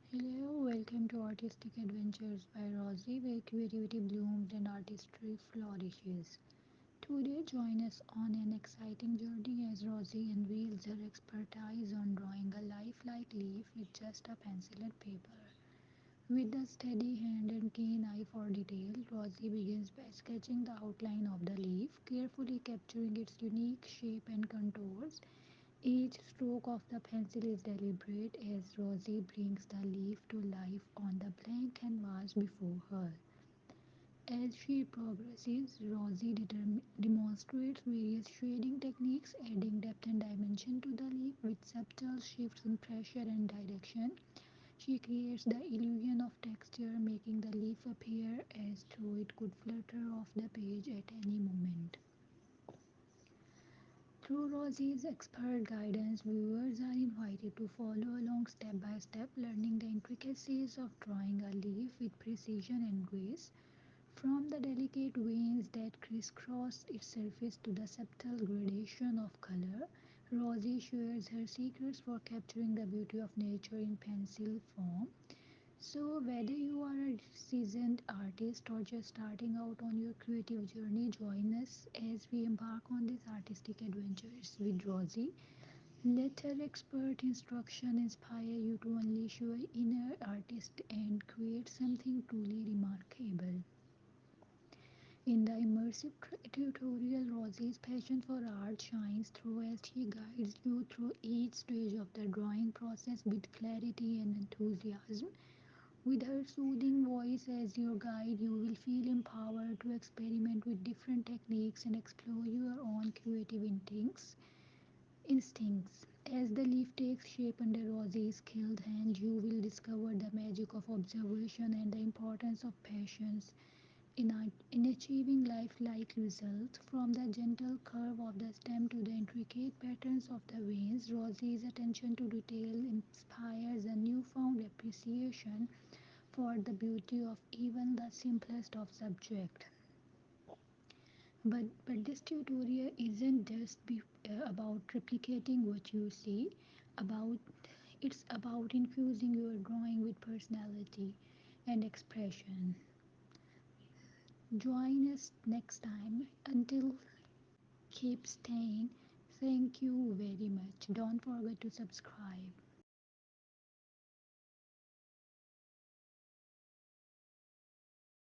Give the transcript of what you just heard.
Hello, welcome to Artistic Adventures by Rosie, where creativity blooms and artistry flourishes. Today, join us on an exciting journey as Rosie unveils her expertise on drawing a lifelike leaf with just a pencil and paper. With a steady hand and keen eye for detail, Rosie begins by sketching the outline of the leaf, carefully capturing its unique shape and contours. Each stroke of the pencil is deliberate as Rosie brings the leaf to life on the blank canvas before her. As she progresses, Rosie demonstrates various shading techniques, adding depth and dimension to the leaf with subtle shifts in pressure and direction. She creates the illusion of texture, making the leaf appear as though it could flutter off the page at any moment. Through Rosie's expert guidance, viewers are invited to follow along step by step, learning the intricacies of drawing a leaf with precision and grace. From the delicate veins that crisscross its surface to the subtle gradation of color, Rosie shares her secrets for capturing the beauty of nature in pencil form. So, whether you are a seasoned artist or just starting out on your creative journey, join us as we embark on these artistic adventures with Rosie. Let her expert instruction inspire you to unleash your inner artist and create something truly remarkable. In the immersive tutorial, Rosie's passion for art shines through as she guides you through each stage of the drawing process with clarity and enthusiasm. With her soothing voice as your guide, you will feel empowered to experiment with different techniques and explore your own creative instincts. As the leaf takes shape under Rosie's skilled hand, you will discover the magic of observation and the importance of patience in achieving lifelike results. From the gentle curve of the stem to the intricate patterns of the veins, Rosie's attention to detail inspires a newfound appreciation for the beauty of even the simplest of subjects. But this tutorial isn't just about replicating what you see. About it's about infusing your drawing with personality and expression. Join us next time. Until keep staying. Thank you very much. Don't forget to subscribe.